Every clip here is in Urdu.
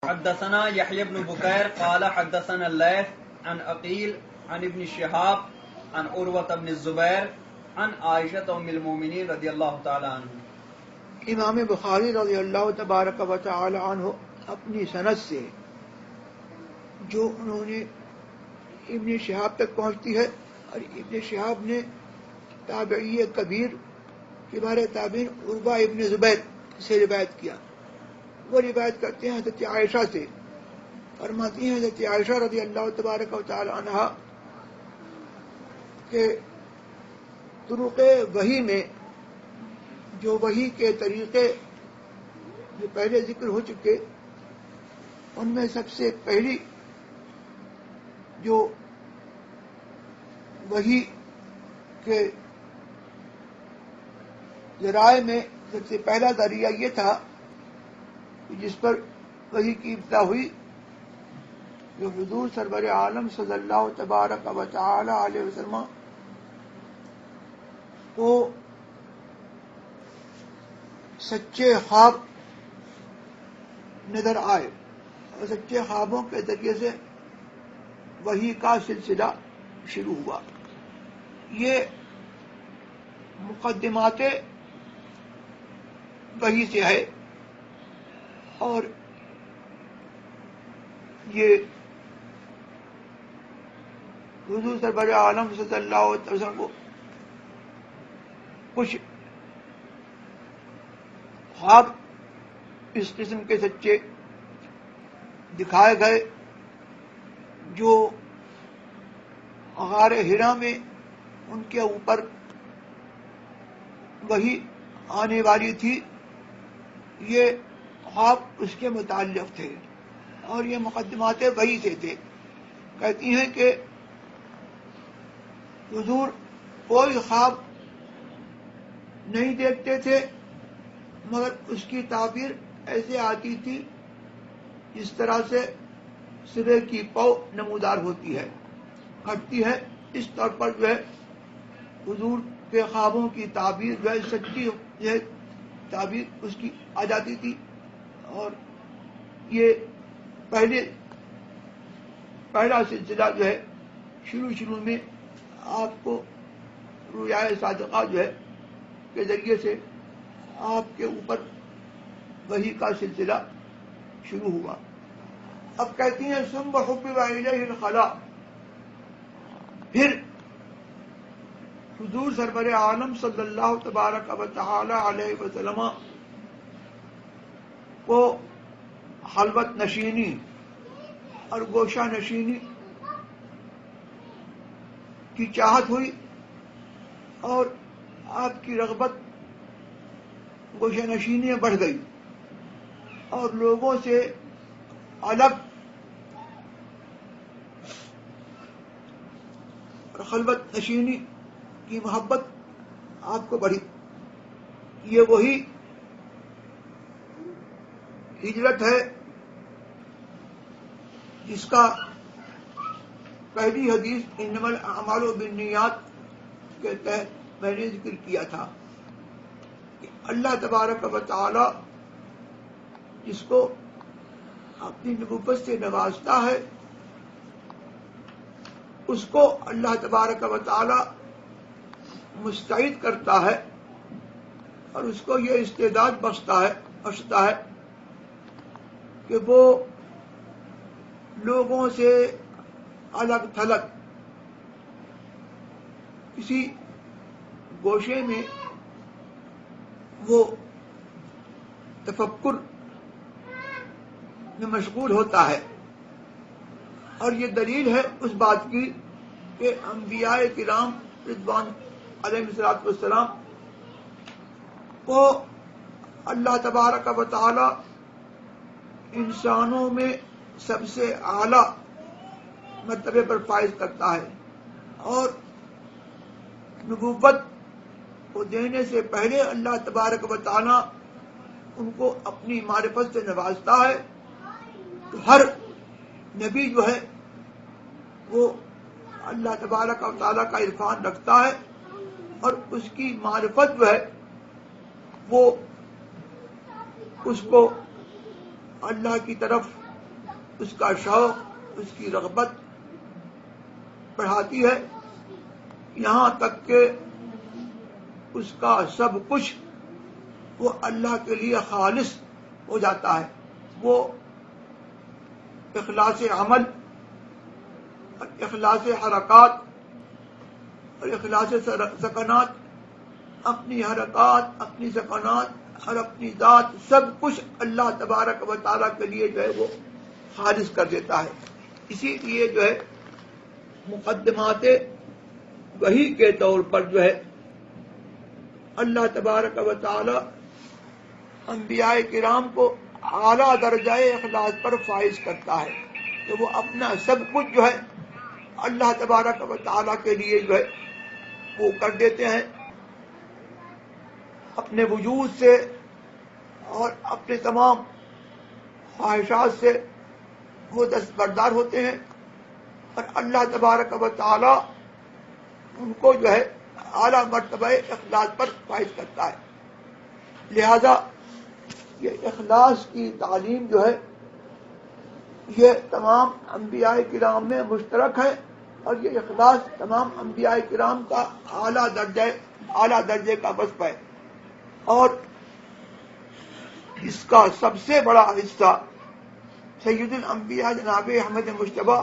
حدثنا يحيى بن بكير قال حدثنا الليث عن عقيل عن ابن شهاب عن عروة بن الزبير عن عائشة ام المؤمنین رضی اللہ تعالی عنہ۔ امام بخاری رضی اللہ تبارک و تعالی عنہ اپنی سند سے جو انہوں نے ابن شہاب تک پہنچتی ہے، اور ابن شہاب نے تابعی کبیر کبار تابعین عروہ ابن زبیر سے روایت کیا۔ وہ روایت کرتے ہیں حضرت عائشہ سے، فرماتی ہیں حضرت عائشہ رضی اللہ تبارک و تعالی عنہ کہ طرق وحی میں جو وحی کے طریقے جو پہلے ذکر ہو چکے، ان میں سب سے پہلی جو وحی کے ذرائع میں سب سے پہلا ذریعہ یہ تھا جس پر وحی کی ابتدا ہوئی، جو حضور سرور عالم صلی اللہ تبارک و تعالی علیہ وسلم کو سچے خواب نظر آئے، اور سچے خوابوں کے ذریعے سے وحی کا سلسلہ شروع ہوا۔ یہ مقدمات وحی سے ہے، اور یہ حضور سرور عالم صلی اللہ علیہ وسلم کو کچھ خواب اس قسم کے سچے دکھائے گئے جو غار ہرا میں ان کے اوپر وحی آنے والی تھی، یہ خواب اس کے متعلق تھے، اور یہ مقدمات وحی سے تھے۔ کہتی ہیں کہ حضور کوئی خواب نہیں دیکھتے تھے، مگر اس کی تعبیر ایسے آتی تھی جس طرح سے سرے کی پو نمودار ہوتی ہے، ہٹتی ہے، اس طور پر جو ہے حضور کے خوابوں کی تعبیر جو ہے سچی جو ہے تعبیر اس کی آ جاتی تھی۔ اور یہ پہلا سلسلہ جو ہے شروع میں آپ کو رؤیا صادقہ جو ہے کے ذریعے سے آپ کے اوپر وحی کا سلسلہ شروع ہوا۔ اب کہتی ہیں ثم حبب الیہ الخلا، پھر حضور سرور عالم صلی اللہ تبارک و تعالی علیہ وسلم کو خلوت نشینی اور گوشہ نشینی کی چاہت ہوئی، اور آپ کی رغبت گوشہ نشینی میں بڑھ گئی، اور لوگوں سے الگ اور خلوت نشینی کی محبت آپ کو بڑھی۔ یہ وہی ہجرت ہے جس کا پہلی حدیث انما الاعمال بالنیات کے تحت میں نے ذکر کیا تھا کہ اللہ تبارک و تعالی جس کو اپنی نبوت سے نوازتا ہے اس کو اللہ تبارک و تعالی مستعد کرتا ہے، اور اس کو یہ استعداد بخشتا ہے کہ وہ لوگوں سے الگ تھلگ کسی گوشے میں وہ تفکر میں مشغول ہوتا ہے۔ اور یہ دلیل ہے اس بات کی کہ انبیاء کرام رضوان علیہ الصلوۃ والسلام کو اللہ تبارک و تعالی انسانوں میں سب سے اعلیٰ مرتبے پر فائز کرتا ہے، اور نبوت کو دینے سے پہلے اللہ تبارک و تعالی ان کو اپنی معرفت سے نوازتا ہے۔ تو ہر نبی جو ہے وہ اللہ تبارک و تعالی کا عرفان رکھتا ہے، اور اس کی معرفت جو ہے وہ اس کو اللہ کی طرف اس کا شوق، اس کی رغبت بڑھاتی ہے، یہاں تک کہ اس کا سب کچھ وہ اللہ کے لیے خالص ہو جاتا ہے. وہ اخلاص عمل اور اخلاص حرکات اور اخلاص سکنات، اپنی حرکات، اپنی سکنات اور اپنی ذات سب کچھ اللہ تبارک و تعالیٰ کے لیے جو ہے وہ خالص کر دیتا ہے. اسی لیے جو ہے مقدمات وحی کے طور پر جو ہے اللہ تبارک و تعالی انبیاء کرام کو اعلیٰ درجہ اخلاص پر فائز کرتا ہے کہ وہ اپنا سب کچھ جو ہے اللہ تبارک و تعالی کے لیے جو ہے وہ کر دیتے ہیں. اپنے وجود سے اور اپنے تمام خواہشات سے وہ دستبردار ہوتے ہیں اور اللہ تبارک و تعالی ان کو جو ہے اعلیٰ مرتبہ اخلاص پر فائز کرتا ہے. لہذا یہ اخلاص کی تعلیم جو ہے یہ تمام انبیاء کرام میں مشترک ہے اور یہ اخلاص تمام انبیاء کرام کا اعلیٰ درجے کا وصف ہے. اور اس کا سب سے بڑا حصہ سید الانبیاء جناب احمد مجتبی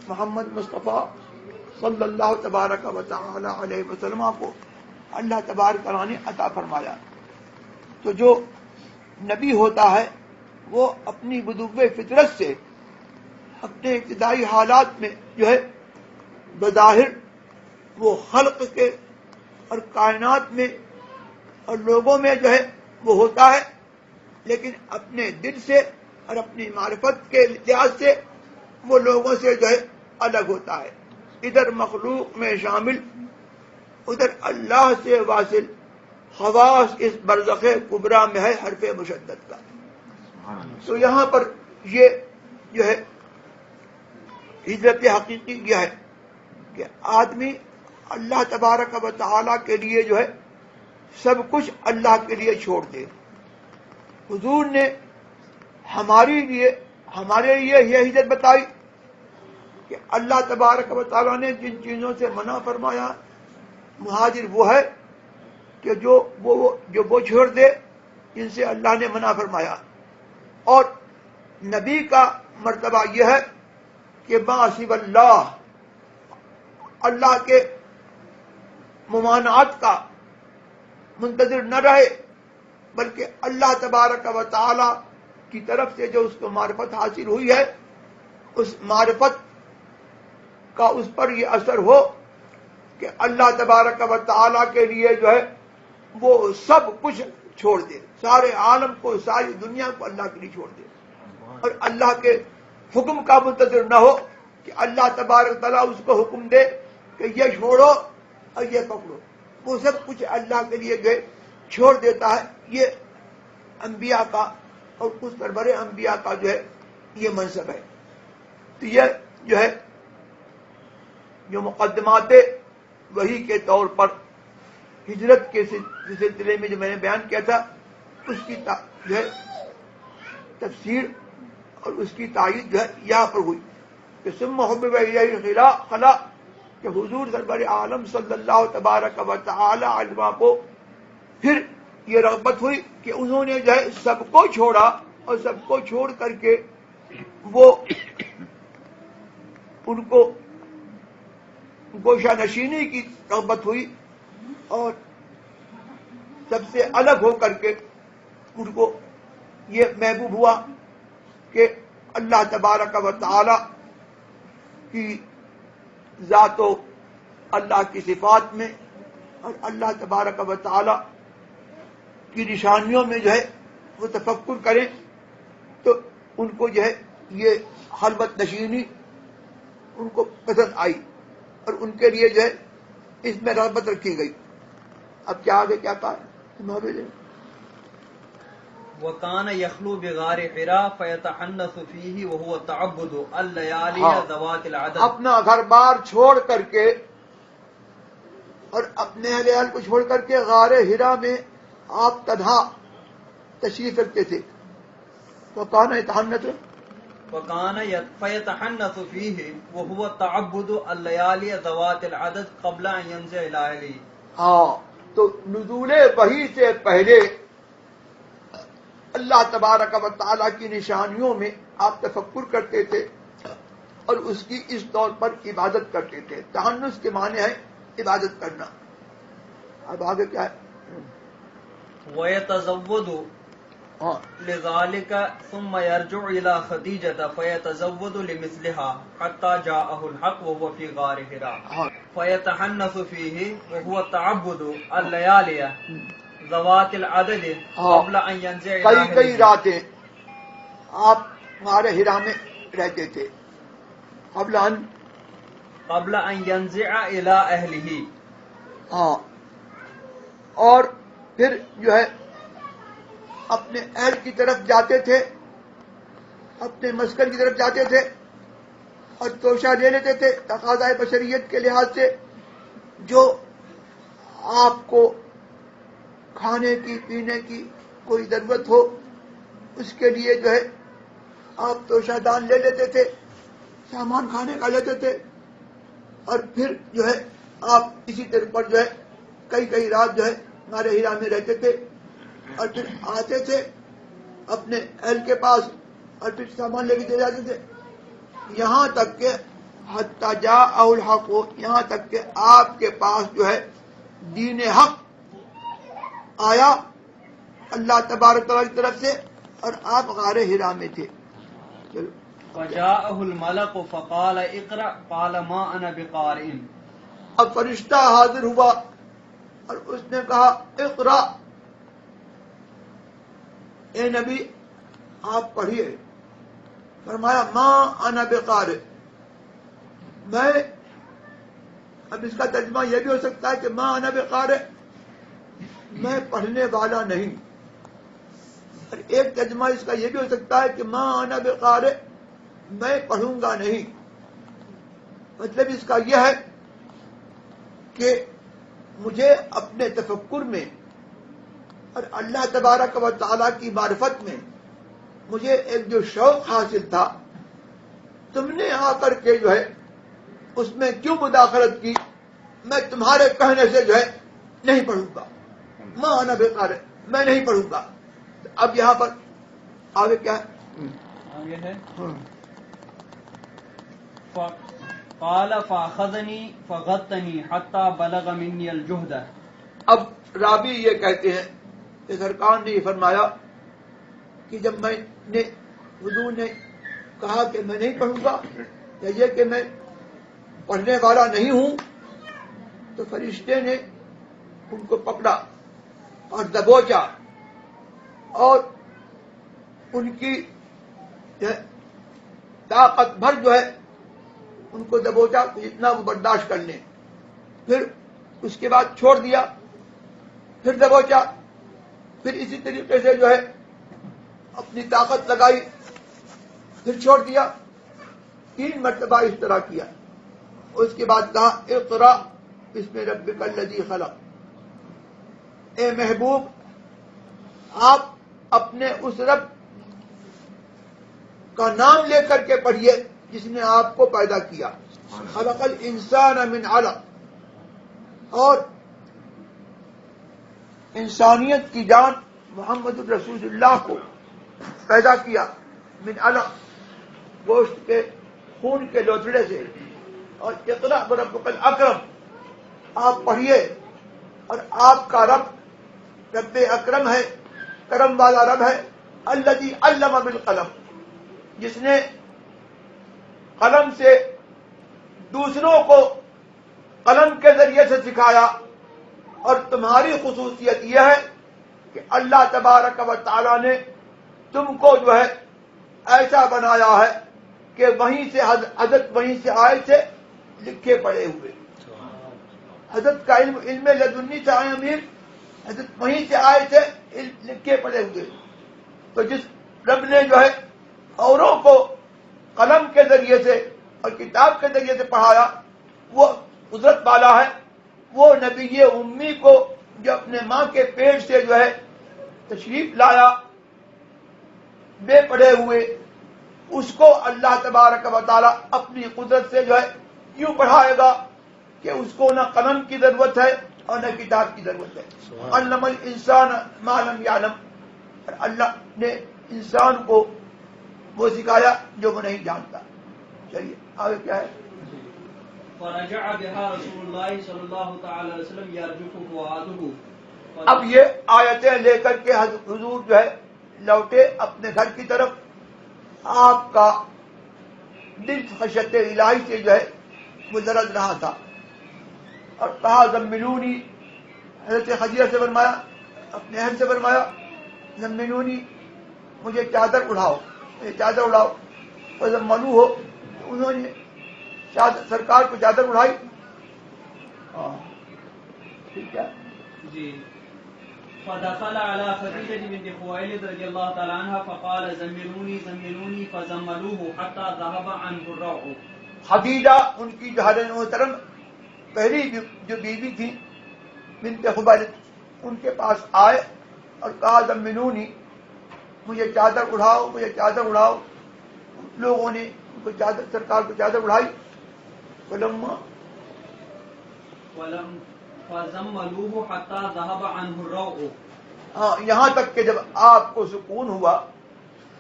محمد مصطفیٰ صلی اللہ تبارک و تعالی علیہ وسلم کو اللہ تبارک تعالیٰ نے عطا فرمایا. تو جو نبی ہوتا ہے وہ اپنی بدو فطرت سے اپنے ابتدائی حالات میں جو ہے بظاہر وہ خلق کے اور کائنات میں اور لوگوں میں جو ہے وہ ہوتا ہے، لیکن اپنے دل سے اور اپنی معرفت کے لحاظ سے وہ لوگوں سے جو ہے الگ ہوتا ہے. ادھر مخلوق میں شامل، ادھر اللہ سے واصل، خواص اس برزخ کبریٰ میں ہے حرف مشدد کا. تو یہاں پر یہ جو ہے ہجرت حقیقی یہ ہے کہ آدمی اللہ تبارک و تعالی کے لیے جو ہے سب کچھ اللہ کے لیے چھوڑ دے. حضور نے ہمارے لیے یہ ہجرت بتائی کہ اللہ تبارک و تعالیٰ نے جن چیزوں سے منع فرمایا مہاجر وہ ہے کہ جو وہ چھوڑ دے جن سے اللہ نے منع فرمایا. اور نبی کا مرتبہ یہ ہے کہ معصب اللہ کے ممانعات کا منتظر نہ رہے، بلکہ اللہ تبارک و تعالی کی طرف سے جو اس کو معرفت حاصل ہوئی ہے اس معرفت کا اس پر یہ اثر ہو کہ اللہ تبارک و تعالی کے لیے جو ہے وہ سب کچھ چھوڑ دے، سارے عالم کو، ساری دنیا کو اللہ کے لیے چھوڑ دے، اور اللہ کے حکم کا منتظر نہ ہو کہ اللہ تبارک تعالیٰ اس کو حکم دے کہ یہ چھوڑو اور یہ پکڑو. وہ سب کچھ اللہ کے لیے جو ہے چھوڑ دیتا ہے. یہ انبیاء کا اور اس سربر انبیاء کا جو ہے یہ منصب ہے. تو یہ جو ہے جو مقدمات وحی کے طور پر ہجرت کے سلسلے میں جو میں نے بیان کیا تھا اس کی جو ہے تفسیر اور اس کی تائید جو ہے یہاں پر ہوئی کہ ثم حبب الیہ خلا کہ حضور سرور عالم صلی اللہ تبارک و تعالی علیہ کو پھر یہ رغبت ہوئی کہ انہوں نے جو ہے سب کو چھوڑا اور سب کو چھوڑ کر کے وہ ان کو گوشہ نشینی کی رغبت ہوئی اور سب سے الگ ہو کر کے ان کو یہ محبوب ہوا کہ اللہ تبارک و تعالی کی ذات و اللہ کی صفات میں اور اللہ تبارک و تعالی کی نشانیوں میں جو ہے وہ تفکر کریں. تو ان کو جو ہے یہ خلوت نشینی ان کو پسند آئی اور ان کے لیے جو ہے اس میں رغبت رکھی گئی. اب کیا آگے کیا کہا وَكَانَ يَخْلُو بِغَارِ حِرَا فَيَتَحَنَّثُ فِيهِ وَهُوَ تَعَبُّدُ اللَّيَالِيَ ذَوَاتِ الْعَدَدِ. اپنا گھر بار چھوڑ کر کے اور اپنے اہل کو چھوڑ کر کے غار حرا میں آپ تنہا تشریف رکھتے تھے. وَكَانَ يَتَحَنَّثُ وكان فيتحنث فيه وهو تعبد الليالي ذوات العدد قبل ان ينزل الى اهله. ہاں تو نزول وحی سے پہلے اللہ تبارک و تعالیٰ کی نشانیوں میں آپ تفکر کرتے تھے اور اس کی اس طور پر عبادت کرتے تھے. تحنث کے معنی ہے عبادت کرنا. اب آگے کیا ہے؟ ويتزود ہاں لذلك ثم يرجع الى خديجة فيتزود لمثلها حتى جاءه الحق وهو في غار حراء. ہاں فيتحنث فيه وهو تعبد الليالي ذوات العدد قبل ان ينزع الى کئی اهله. راتیں آپ غار حرا میں رہتے تھے قبل ان ينزع الى اهله. ہاں اور پھر جو ہے اپنے اہل کی طرف جاتے تھے، اپنے مسکن کی طرف جاتے تھے اور توشہ لے لیتے تھے تقاضۂ بشریت کے لحاظ سے. جو آپ کو کھانے کی پینے کی کوئی ضرورت ہو اس کے لیے جو ہے آپ توشہ دان لے لیتے تھے، سامان کھانے کا لیتے تھے اور پھر جو ہے آپ اسی طرح پر جو ہے کئی رات جو ہے غار حرا میں رہتے تھے اور پھر آتے تھے اپنے اہل کے پاس اور پھر سامان لے کے چلے جاتے تھے یہاں تک کہ حتی جاء الحق، یہاں تک کہ آپ کے پاس جو ہے دین حق آیا اللہ تبارک تعالیٰ کی طرف سے اور آپ غار حرا میں تھے. چلو فجاءه الملك فقال اقرأ قال ما انا بقارئ. اب فرشتہ حاضر ہوا اور اس نے کہا اقرا، اے نبی آپ پڑھیے. فرمایا ما انا بقارئ، میں، اب اس کا ترجمہ یہ بھی ہو سکتا ہے کہ ما انا بقارئ، میں پڑھنے والا نہیں. اور ایک ترجمہ اس کا یہ بھی ہو سکتا ہے کہ ما انا بقارئ، میں پڑھوں گا نہیں. مطلب اس کا یہ ہے کہ مجھے اپنے تفکر میں اور اللہ تبارک و تعالیٰ کی معرفت میں مجھے ایک جو شوق حاصل تھا، تم نے آ کر کے جو ہے اس میں کیوں مداخلت کی؟ میں تمہارے کہنے سے جو ہے نہیں پڑھوں گا. ما انا بقارئ، میں نہیں پڑھوں گا. اب یہاں پر آگے کیا ہے؟ آگے ہے قال فاخذني فغطني حتى بلغ مني الجهد. اب راوی یہ کہتے ہیں کہ سرکار نے یہ فرمایا کہ جب میں نے حضور نے کہا کہ میں نہیں پڑھوں گا یا یہ کہ میں پڑھنے والا نہیں ہوں، تو فرشتے نے ان کو پکڑا اور دبوچا اور ان کی طاقت بھر جو ہے ان کو دبوچا جتنا وہ برداشت کر لیں. پھر اس کے بعد چھوڑ دیا، پھر دبوچا، پھر اسی طریقے سے جو ہے اپنی طاقت لگائی، پھر چھوڑ دیا. 3 مرتبہ اس طرح کیا. اس کے بعد کہا اقرا بسم ربک الذی خلق. اے محبوب آپ اپنے اس رب کا نام لے کر کے پڑھیے جس نے آپ کو پیدا کیا. خلق الانسان من علق، اور انسانیت کی جان محمد الرسول اللہ کو پیدا کیا من علق، گوشت کے خون کے لوتھڑے سے. اور اقرأ بربک الاکرم، آپ پڑھیے اور آپ کا رب اکرم ہے، کرم والا رب ہے. الذی علم بالقلم، جس نے قلم سے دوسروں کو قلم کے ذریعے سے سکھایا. اور تمہاری خصوصیت یہ ہے کہ اللہ تبارک و تعالی نے تم کو جو ہے ایسا بنایا ہے کہ وہیں سے حضرت وہیں سے آئے تھے لکھے پڑے ہوئے. حضرت کا علم لدنی سے آئے امیر، حضرت وہیں سے آئے تھے لکھے پڑے ہوئے. تو جس رب نے جو ہے اوروں کو قلم کے ذریعے سے اور کتاب کے ذریعے سے پڑھایا وہ قدرت والا ہے. وہ نبی امی کو جو اپنے ماں کے پیٹ سے جو ہے تشریف لایا بے پڑھے ہوئے اس کو اللہ تبارک و تعالی اپنی قدرت سے جو ہے یوں پڑھائے گا کہ اس کو نہ قلم کی ضرورت ہے اور نہ کتاب کی ضرورت ہے. علم الانسان ما لم یعلم، اللہ نے انسان کو وہ سکھایا جو وہ نہیں جانتا. چلیے آگے کیا ہے. فرجع بها رسول اللہ صلی اللہ تعالی علیہ وسلم یرجف فؤادہ. اب یہ آیتیں لے کر کے حضور جو ہے لوٹے اپنے گھر کی طرف. آپ کا دل خشیت الہی سے جو ہے وہ لرز رہا تھا اور کہا زملونی، حضرت خدیجہ سے فرمایا، اپنے اہل سے فرمایا زملونی، مجھے چادر اڑاؤ، مجھے چادر اڑاؤ. فزملوہ ہو، انہوں نے سرکار کو چادر اڑائی. ٹھیک ہے جی. فدخل على خدیجہ بنت خویلد رضی اللہ تعالی عنہ فقال زملونی زملونی فزملوہ حتى ذهب عنه الروع. خدیجہ ان کی جو حضرت محترم پہلی جو بیوی تھی بنت خویلد، ان کے پاس آئے اور کہا زملونی، مجھے چادر اڑاؤ، مجھے چادر اڑاؤ. لوگوں نے ان کو چادر، سرکار کو چادر اڑائی. فزملوہ حتى ذهب عنه الروع. یہاں تک کہ جب آپ کو سکون ہوا،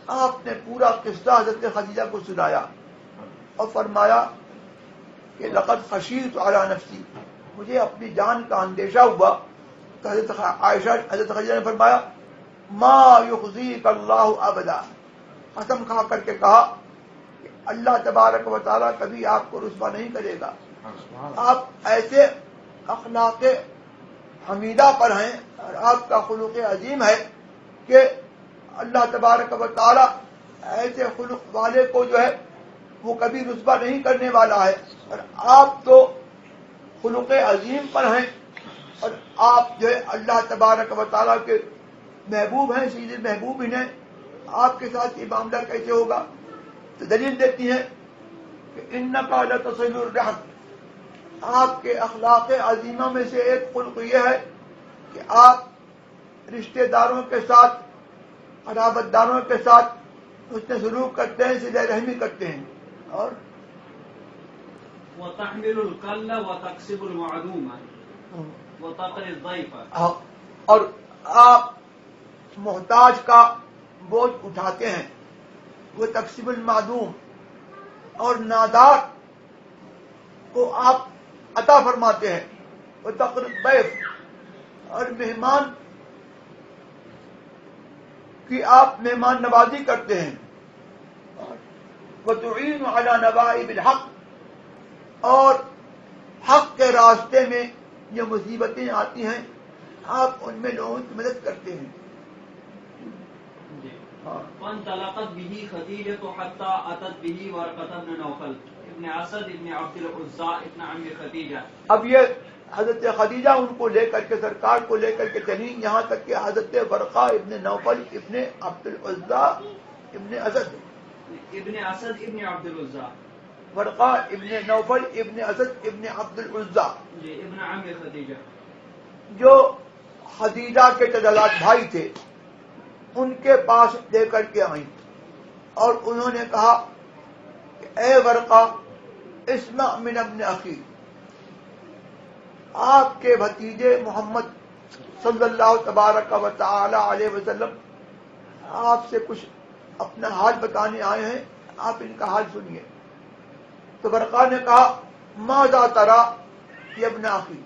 آپ نے پورا قصہ حضرت خدیجہ کو سنایا اور فرمایا کہ لقد خشیت علی نفسی، مجھے اپنی جان کا اندیشہ ہوا. تو حضرت عائشہ، حضرت خدیجہ نے فرمایا ما یخزیک اللہ ابدا، قسم کھا کر کے کہا کہ اللہ تبارک و تعالیٰ کبھی آپ کو رسوا نہیں کرے گا. آپ ایسے اخلاق حمیدہ پر ہیں اور آپ کا خلق عظیم ہے کہ اللہ تبارک و تعالیٰ ایسے خلق والے کو جو ہے وہ کبھی رسوا نہیں کرنے والا ہے. اور آپ تو خلق عظیم پر ہیں اور آپ جو ہے اللہ تبارک و تعالیٰ کے محبوب ہیں، سید محبوب ہیں. آپ کے ساتھ یہ معاملہ کیسے ہوگا؟ تو دلیل دیتی ہیں کہ انکا لتصل الرحم، آپ کے اخلاق عظیمہ میں سے ایک خلق یہ ہے کہ آپ رشتہ داروں کے ساتھ، قرابت داروں کے ساتھ حسن سلوک کرتے ہیں، صلہ رحمی کرتے ہیں. اور وتحمل الکل وتکسب المعدوم وتقر الضیف، اور آپ محتاج کا بوجھ اٹھاتے ہیں، وہ تقسیم المعدوم، اور نادار کو آپ عطا فرماتے ہیں. وہ تقر الضیف، اور مہمان کی آپ مہمان نوازی کرتے ہیں. وتعین علی نوائب الحق، اور حق کے راستے میں جو مصیبتیں آتی ہیں آپ ان میں لوگوں کی مدد کرتے ہیں. فانطلقت به خدیجة حتى أتت به ورقة بن نوفل ابن اسد ابن عبد العزى ابن عم خدیجہ. اب یہ حضرت خدیجہ ان کو لے کر کے، سرکار کو لے کر کے چلی یہاں تک کہ حضرت ورقہ ابن نوفل ابن عبد العزى ابن اسد، ابن اسد ابن عبد العزى، ورقہ ابن نوفل ابن اسد ابن عبد العزى، جی ابن عم خدیجہ، جو خدیجہ کے چچا بھائی تھے، ان کے پاس لے کر کے آئیں اور انہوں نے کہا کہ اے ورقہ اسمع من ابن اخی، آپ کے بھتیجے محمد صلی اللہ تبارک و تعالی علیہ وسلم آپ سے کچھ اپنا حال بتانے آئے ہیں، آپ ان کا حال سنیے. تو ورقہ نے کہا ماذا تری یا ابن اخی،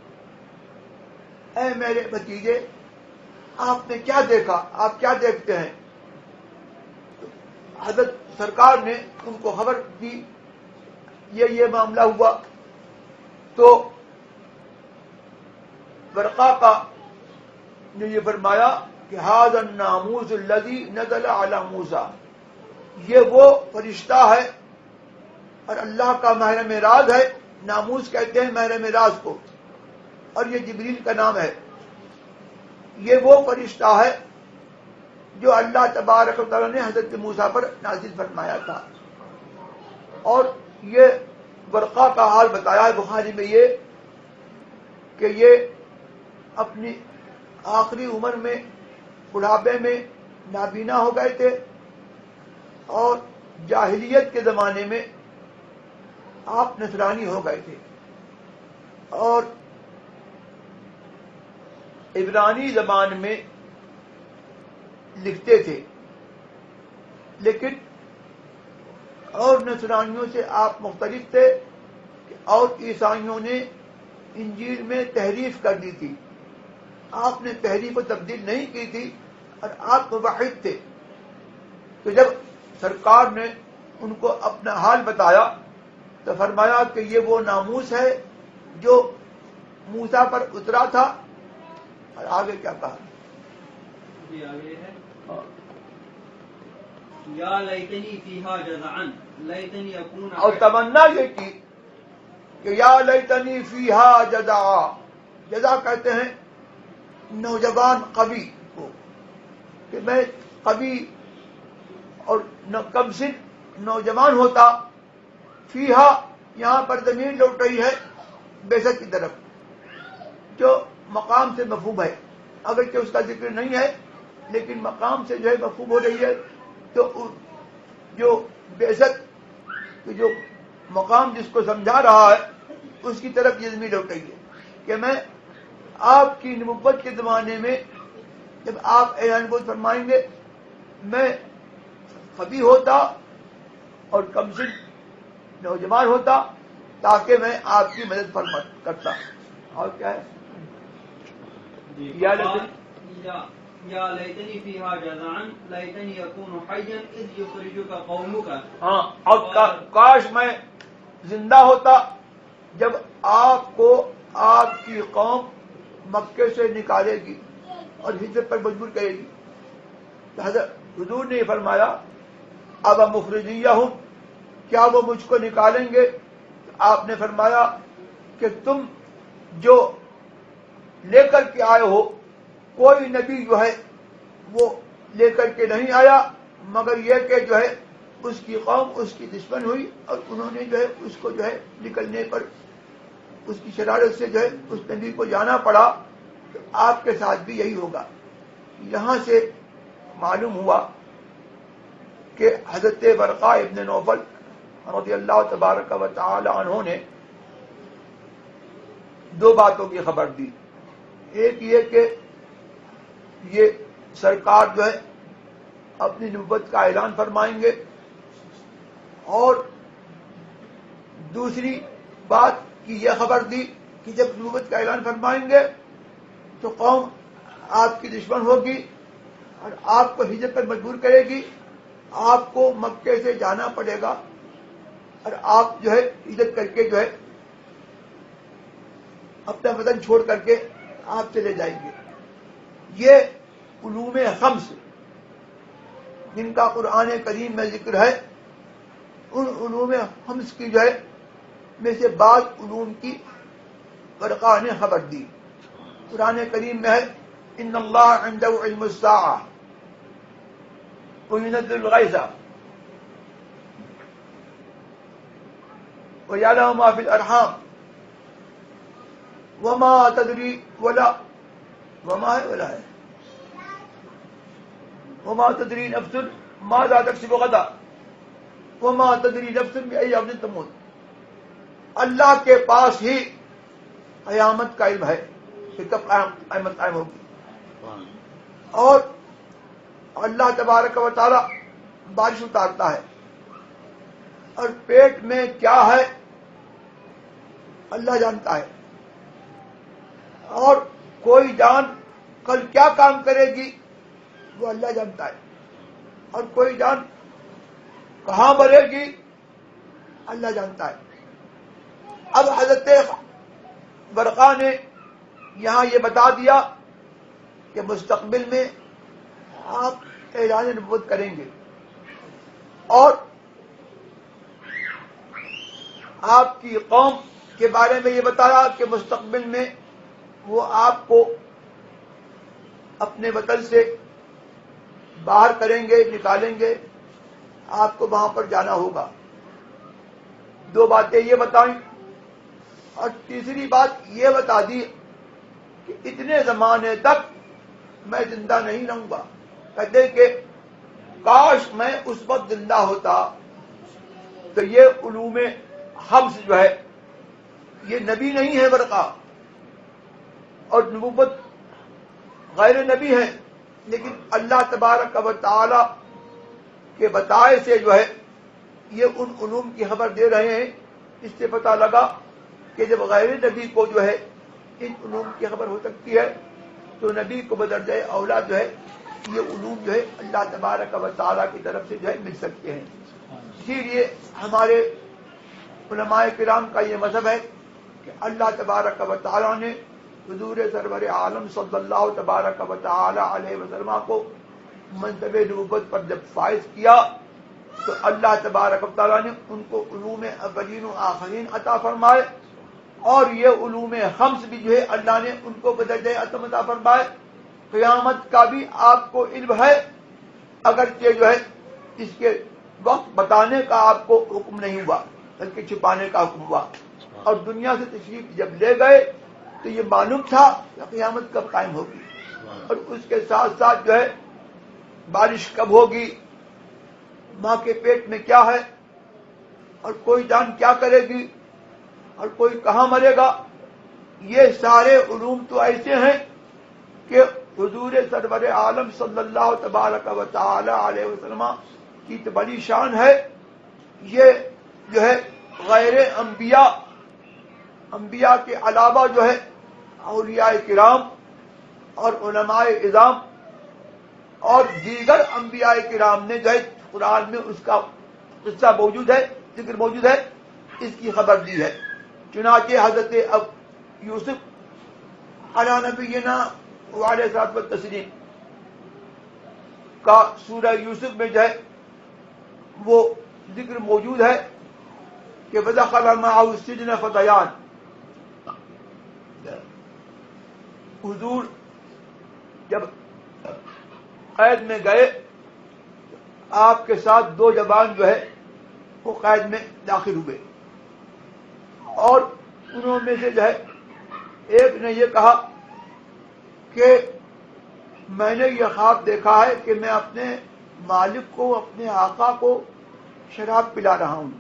اے میرے بھتیجے آپ نے کیا دیکھا، آپ کیا دیکھتے ہیں؟ حضرت سرکار نے ان کو خبر دی یہ معاملہ ہوا. تو ورقہ کا نے یہ فرمایا کہ ھذا الناموس الذی نزل علی موسیٰ، یہ وہ فرشتہ ہے اور اللہ کا ماہر معراج ہے. ناموس کہتے ہیں ماہر معراج کو، اور یہ جبریل کا نام ہے. یہ وہ فرشتہ ہے جو اللہ تبارک و تعالیٰ نے حضرت موسیٰ پر نازل فرمایا تھا. اور یہ ورقہ کا حال بتایا ہے بخاری میں یہ کہ یہ اپنی آخری عمر میں، بڑھاپے میں نابینا ہو گئے تھے اور جاہلیت کے زمانے میں آپ نصرانی ہو گئے تھے اور عبرانی زبان میں لکھتے تھے، لیکن اور نصرانیوں سے آپ مختلف تھے اور عیسائیوں نے انجیل میں تحریف کر دی تھی، آپ نے تحریف و تبدیل نہیں کی تھی اور آپ موحد تھے۔ تو جب سرکار نے ان کو اپنا حال بتایا تو فرمایا کہ یہ وہ ناموس ہے جو موسیٰ پر اترا تھا، اور آگے کیا کہا؟ جی آگے ہے یا لیتنی فیہا جزعن لیتنی اکون، اور تمنا یہ کی کہ یا لیتنی فیہا جزعا، جزع کہتے ہیں نوجوان قوی کو، کہ میں قوی اور کم سن نوجوان ہوتا۔ فیہا یہاں پر ضمیر لوٹ رہی ہے بیسط کی طرف، جو مقام سے مفہوم ہے، اگرچہ اس کا ذکر نہیں ہے لیکن مقام سے جو ہے مفہوم ہو رہی ہے، تو جو بیسط جو مقام جس کو سمجھا رہا ہے اس کی طرف یہ ضمیر لوٹ رہی ہے کہ میں آپ کی نبوت کے زمانے میں جب آپ اعلان نبوت فرمائیں گے میں قوی ہوتا اور کم سن نوجوان ہوتا تاکہ میں آپ کی مدد فرما کرتا۔ اور کیا ہے؟ یا لیتنی فیہا جزعن لیتنی اکون حیا اذ یخرجک قومک، ہاں، اور کاش میں زندہ ہوتا جب آپ کو آپ کی قوم مکے سے نکالے گی اور ہجرت پر مجبور کرے گی۔ تو حضرت حضور نے یہ فرمایا اب مخرجیہم، کیا وہ مجھ کو نکالیں گے؟ آپ نے فرمایا کہ تم جو لے کر کے آئے ہو کوئی نبی جو ہے وہ لے کر کے نہیں آیا مگر یہ کہ جو ہے اس کی قوم اس کی دشمن ہوئی اور انہوں نے جو ہے اس کو جو ہے نکلنے پر اس کی شرارت سے جو ہے اس نبی کو جانا پڑا، تو آپ کے ساتھ بھی یہی ہوگا۔ یہاں سے معلوم ہوا کہ حضرت ورقہ ابن نوفل رضی اللہ تبارک و تعالی عنہ نے دو باتوں کی خبر دی، ایک یہ کہ یہ سرکار جو ہے اپنی نبوت کا اعلان فرمائیں گے، اور دوسری بات کی یہ خبر دی کہ جب نبوت کا اعلان فرمائیں گے تو قوم آپ کی دشمن ہوگی اور آپ کو ہجرت پر مجبور کرے گی، آپ کو مکے سے جانا پڑے گا اور آپ جو ہے ہجرت کر کے جو ہے اپنا وطن چھوڑ کر کے آپ چلے جائیں گے۔ یہ علوم خمس جن کا قرآن کریم میں ذکر ہے، ان علوم خمس کی جو ہے میں سے بعض علوم کی ورقہ نے خبر دی۔ قرآن کریم میں ہے ان اللہ عنده علم الساعة وينزل الغيث ويعلم ما في الارحام وما تدري ولا نفس ماذا تكسب غدا وما تدري نفس بأي ارض تموت۔ اللہ کے پاس ہی قیامت کا علم ہے کہ کب قیامت قائم ہوگی، اور اللہ تبارک و تعالی بارش اتارتا ہے، اور پیٹ میں کیا ہے اللہ جانتا ہے، اور کوئی جان کل کیا کام کرے گی وہ اللہ جانتا ہے، اور کوئی جان کہاں مرے گی اللہ جانتا ہے۔ اب حضرت ورقہ نے یہاں یہ بتا دیا کہ مستقبل میں آپ اعلان نبوت کریں گے اور آپ کی قوم کے بارے میں یہ بتایا کہ مستقبل میں وہ آپ کو اپنے وطن سے باہر کریں گے، نکالیں گے، آپ کو وہاں پر جانا ہوگا۔ دو باتیں یہ بتائیں، اور تیسری بات یہ بتا دی کہ اتنے زمانے تک میں زندہ نہیں رہوں گا۔ کہتے کہ کاش میں اس وقت زندہ ہوتا تو یہ علوم خمس جو ہے یہ نبی نہیں ہے برقع، اور نبوت غیر نبی ہے، لیکن اللہ تبارک و تعالی کے بتائے سے جو ہے یہ ان علوم کی خبر دے رہے ہیں۔ اس سے پتہ لگا کہ جب غیر نبی کو جو ہے ان علوم کی خبر ہو سکتی ہے تو نبی کو بدرجہ اولا جو ہے یہ علوم جو ہے اللہ تبارک و تعالیٰ کی طرف سے جو ہے مل سکتے ہیں۔ اسی لیے ہمارے علماء کرام کا یہ مذہب ہے کہ اللہ تبارک و تعالیٰ نے حضور سرور عالم صلی اللہ تبارک و تعالی علیہ وسلم کو منصب نبوت پر جب فائز کیا تو اللہ تبارک و تعالیٰ نے ان کو علوم اولین و آخرین عطا فرمائے، اور یہ علوم خمس بھی جو ہے اللہ نے ان کو بدرجہ عطا عطا فرمائے۔ قیامت کا بھی آپ کو علم ہے، اگرچہ جو ہے اس کے وقت بتانے کا آپ کو حکم نہیں ہوا بلکہ چھپانے کا حکم ہوا، اور دنیا سے تشریف جب لے گئے تو یہ معلوم تھا کہ قیامت کب قائم ہوگی، اور اس کے ساتھ ساتھ جو ہے بارش کب ہوگی، ماں کے پیٹ میں کیا ہے، اور کوئی جان کیا کرے گی، اور کوئی کہاں مرے گا۔ یہ سارے علوم تو ایسے ہیں کہ حضور سرور عالم صلی اللہ تبارک و تعالی علیہ وسلم کی تو بڑی شان ہے، یہ جو ہے غیر انبیاء کے علاوہ جو ہے اولیاء کرام اور علماء اعظام اور دیگر انبیاء کرام نے جو ہے قرآن میں اس کا قصہ موجود ہے، ذکر موجود ہے، اس کی خبر دی ہے۔ چنانچہ حضرت اب یوسف علی نبینا وعلیہ الصلوۃ والتسلیم کا سورہ یوسف میں جو ہے وہ ذکر موجود ہے کہ وَدَخَلَ مَعَهُ السِّجْنَ فَتَيَانِ، حضور جب قید میں گئے آپ کے ساتھ دو جوان جو ہے وہ قید میں داخل ہوئے، اور انہوں میں سے جو ہے ایک نے یہ کہا کہ میں نے یہ خواب دیکھا ہے کہ میں اپنے مالک کو، اپنے آقا کو شراب پلا رہا ہوں،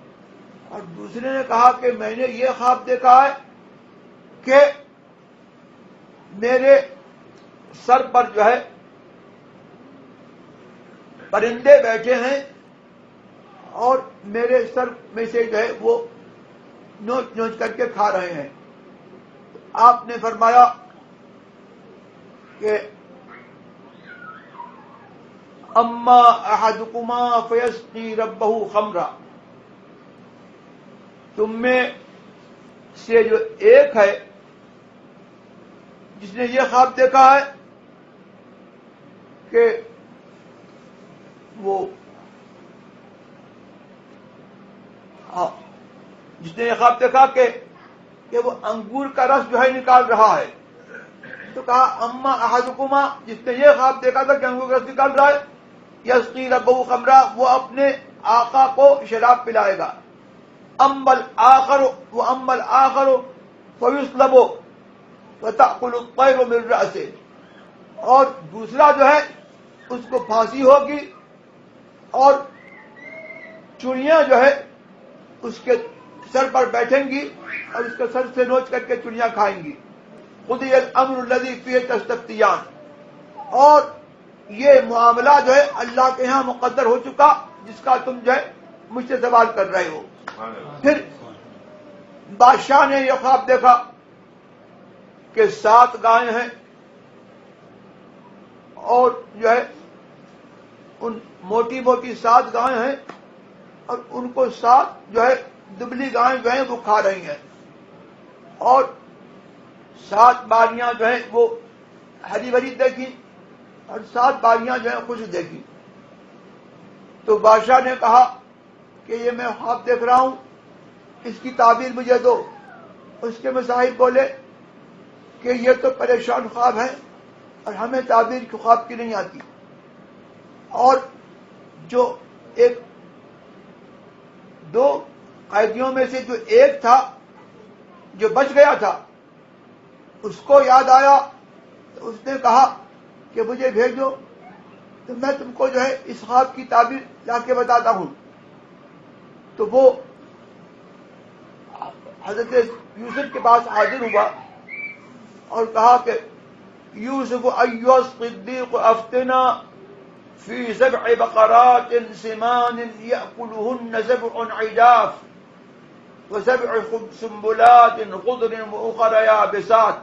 اور دوسرے نے کہا کہ میں نے یہ خواب دیکھا ہے کہ میرے سر پر جو ہے پرندے بیٹھے ہیں اور میرے سر میں سے جو ہے وہ نوچ نوچ کر کے کھا رہے ہیں۔ آپ نے فرمایا کہ اما احدکما فیسقی ربہ خمرا، تم میں سے جو ایک ہے جس نے یہ خواب دیکھا ہے کہ جس نے یہ خواب دیکھا کہ وہ انگور کا رس جو ہے نکال رہا ہے، تو کہا اما احدکما، جس نے یہ خواب دیکھا تھا کہ انگور کا رس نکال رہا ہے، یسقی ربہ خمرا، وہ اپنے آقا کو شراب پلائے گا۔ اما الاخر فیصلب وتأکل الطیر من رأسہ، اور دوسرا جو ہے اس کو پھانسی ہوگی اور چڑیاں جو ہے اس کے سر پر بیٹھیں گی اور اس کے سر سے نوچ کر کے چڑیاں کھائیں گی۔ قضی الامر الذی فیہ تستفتیان، اور یہ معاملہ جو ہے اللہ کے ہاں مقدر ہو چکا جس کا تم جو ہے مجھ سے سوال کر رہے ہو۔ پھر بادشاہ نے یہ خواب دیکھا کہ 7 گائیں ہیں اور جو ہے ان موٹی موٹی 7 گائیں ہیں اور ان کو 7 جو ہے دبلی گائیں جو ہیں وہ کھا رہی ہیں، اور 7 باریاں جو ہیں وہ ہری بھری دیکھی اور 7 باریاں جو ہیں خشک دیکھی۔ تو بادشاہ نے کہا کہ یہ میں خواب دیکھ رہا ہوں، اس کی تعبیر مجھے دو۔ اس کے مصاحب بولے کہ یہ تو پریشان خواب ہے اور ہمیں تعبیر کی خواب کی نہیں آتی، اور جو 2 قیدیوں میں سے جو ایک تھا جو بچ گیا تھا اس کو یاد آیا تو اس نے کہا کہ مجھے بھیجو تو میں تم کو جو ہے اس خواب کی تعبیر لا کے بتاتا ہوں۔ تو وہ حضرت یوسف کے پاس حاضر ہوا اور کہا کہ یوسف ایھا الصدیق افتنا فی 7 بقرات سمان یأکلہن 7 عجاف و7 سنبلات خضر وأخر یابسات.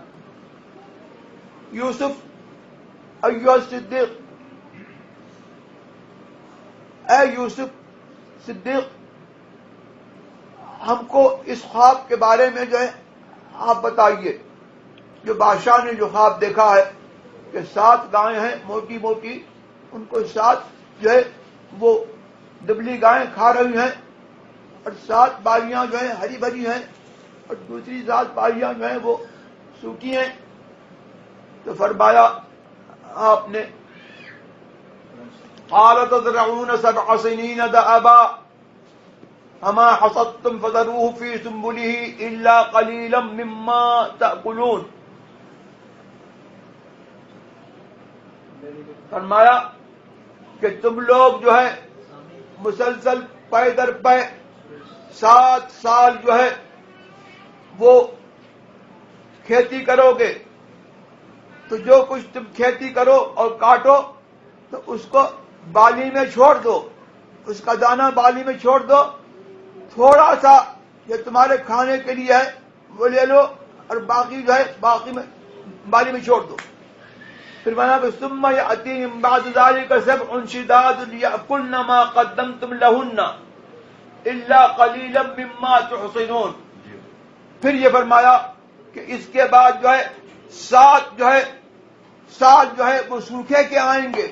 یوسف ایھا الصدیق، اے یوسف صدیق، ہم کو اس خواب کے بارے میں جو ہے آپ بتائیے. جو بادشاہ نے جو خواب دیکھا ہے کہ 7 گائیں ہیں موٹی موٹی، ان کو 7 جو ہے وہ دبلی گائیں کھا رہی ہیں، اور 7 بالیاں جو ہیں ہری بھری ہیں، اور دوسری 7 بالیاں جو ہیں وہ سوکھی ہیں. تو فرمایا آپ نے قال تزرعون 7 سنين دأبا فما حصدتم فذروه في سنبله إلا قليلا مما تأكلون. فرمایا کہ تم لوگ جو ہے مسلسل پے در پے 7 سال جو ہے وہ کھیتی کرو گے، تو جو کچھ تم کھیتی کرو اور کاٹو تو اس کو بالی میں چھوڑ دو، اس کا دانہ بالی میں چھوڑ دو، تھوڑا سا جو تمہارے کھانے کے لیے ہے وہ لے لو، اور باقی جو ہے باقی میں بالی میں چھوڑ دو. پھر مانا کہ ثم یأتی من بعد ذلك 7 شداد یأکلن ما قدمتم لہن الا قلیلا مما تحصنون. پھر یہ فرمایا کہ اس کے بعد جو ہے 7 جو ہے وہ سوکھے کے آئیں گے،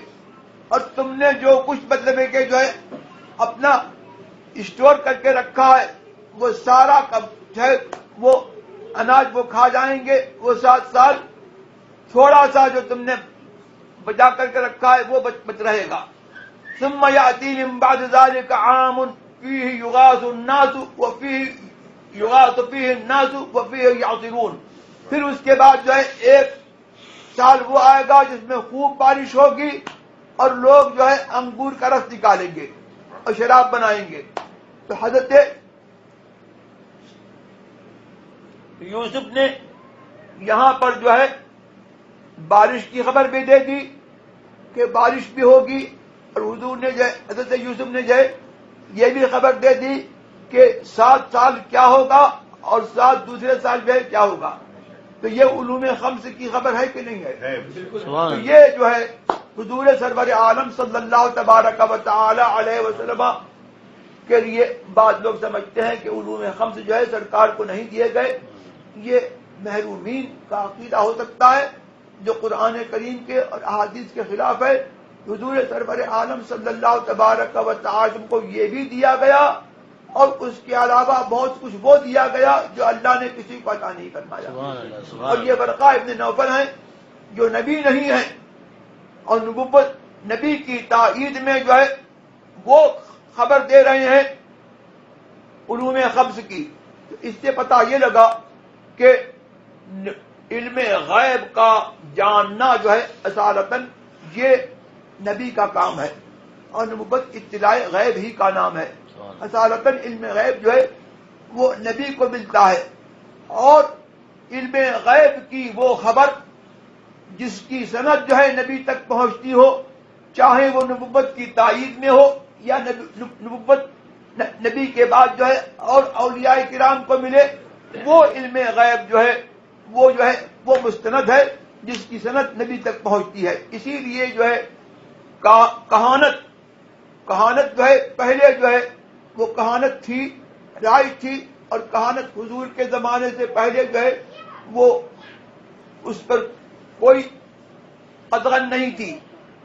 اور تم نے جو کچھ مطلب ہے کہ جو ہے اپنا اسٹور کر کے رکھا ہے وہ سارا جو ہے وہ اناج وہ کھا جائیں گے. وہ 7 سال تھوڑا سا جو تم نے بچا کر کے رکھا ہے وہ بچ رہے گا. ثم یأتی من بعد ذلك عام فیہ یغاث الناس وفیہ یعصرون. پھر اس کے بعد جو ہے 1 سال وہ آئے گا جس میں خوب بارش ہوگی اور لوگ جو ہے انگور کا رس نکالیں گے اور شراب بنائیں گے. تو حضرت یوسف نے یہاں پر جو ہے بارش کی خبر بھی دے دی کہ بارش بھی ہوگی، اور حضور نے جو ہے حضرت یوسف نے جو ہے یہ بھی خبر دے دی کہ 7 سال کیا ہوگا اور 7 دوسرے سال جو ہے کیا ہوگا. تو یہ علوم خمس کی خبر ہے کہ نہیں ہے؟ تو یہ جو ہے حضور سرور عالم صلی اللہ تبارک و تعالی علیہ وسلم کے لیے بعض لوگ سمجھتے ہیں کہ علوم خمس جو ہے سرکار کو نہیں دیے گئے. یہ محرومین کا عقیدہ ہو سکتا ہے جو قرآن کریم کے اور احادیث کے خلاف ہے. حضور سرور عالم صلی اللہ تبارک و تعالی کو یہ بھی دیا گیا، اور اس کے علاوہ بہت کچھ وہ دیا گیا جو اللہ نے کسی کو عطا نہیں فرمایا. اور یہ ورقہ ابن نوفل ہیں جو نبی نہیں ہیں، اور نبوت نبی کی تائید میں جو ہے وہ خبر دے رہے ہیں علوم خمس کی. تو اس سے پتہ یہ لگا کہ علم غیب کا جاننا جو ہے اصالتاً یہ نبی کا کام ہے، اور نبوت اطلاع غیب ہی کا نام ہے. اصالتاً علم غیب جو ہے وہ نبی کو ملتا ہے، اور علم غیب کی وہ خبر جس کی سند جو ہے نبی تک پہنچتی ہو، چاہے وہ نبوت کی تائید میں ہو یا نبوت نبی کے بعد جو ہے اور اولیاء کرام کو ملے، وہ علم غیب جو ہے وہ مستند ہے جس کی سند نبی تک پہنچتی ہے. اسی لیے جو ہے کہانت جو ہے پہلے جو ہے وہ کہانت تھی، رائج تھی، اور کہانت حضور کے زمانے سے پہلے جو ہے وہ اس پر کوئی قدغن نہیں تھی.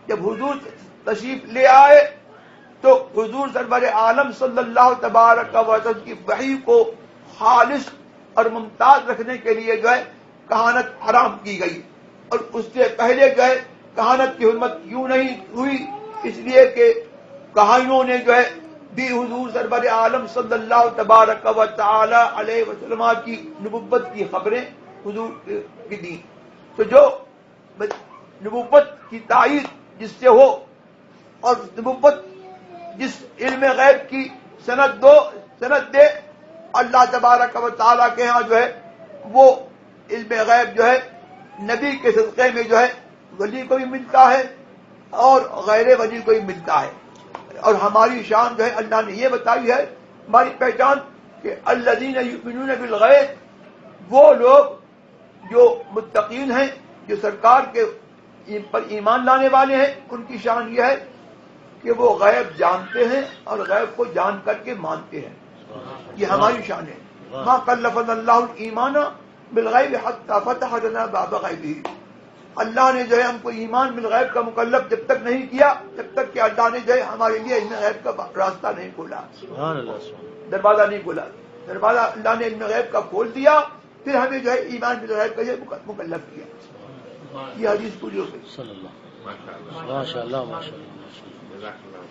جب حضور تشریف لے آئے تو حضور سرور عالم صلی اللہ تبارک و تعالی کی وحی کو خالص اور ممتاز رکھنے کے لیے جو ہے کہانت حرام کی گئی. اور اس سے پہلے جو ہے کہانت کی حرمت کیوں نہیں ہوئی؟ اس لیے کہ کہانیوں نے جو ہے بھی حضور سرور عالم صلی اللہ تبارک و تعالی علیہ وسلم کی نبوت کی خبریں حضور کی دی. تو جو نبوت کی تائید جس سے ہو، اور نبوت جس علم غیب کی سند دو سند دے. اللہ تبارک و تعالیٰ کے ہاں جو ہے وہ علم غیب جو ہے نبی کے صدقے میں جو ہے ولی کو بھی ملتا ہے اور غیر ولی کو بھی ملتا ہے. اور ہماری شان جو ہے اللہ نے یہ بتائی ہے، ہماری پہچان کہ الذین یؤمنون بالغیب، وہ لوگ جو متقین ہیں، جو سرکار کے پر ایمان لانے والے ہیں، ان کی شان یہ ہے کہ وہ غیب جانتے ہیں اور غیب کو جان کر کے مانتے ہیں. یہ ہماری شان ہے. ما کلفنا اللہ الایمان بالغیب حتی فتح لنا باب غیبہ. اللہ نے جو ہے ہم کو ایمان بالغیب کا مکلف جب تک نہیں کیا، جب تک کہ اللہ نے جو ہے ہمارے لیے علم غیب کا راستہ نہیں کھولا، دروازہ نہیں کھولا. دروازہ اللہ نے علم غیب کا کھول دیا، پھر ہمیں جو ہے ایمان بالغیب کا یہ مکلف کیا. یہ حدیث پوری ہو گئی. ماشاء اللہ ماشاء اللہ.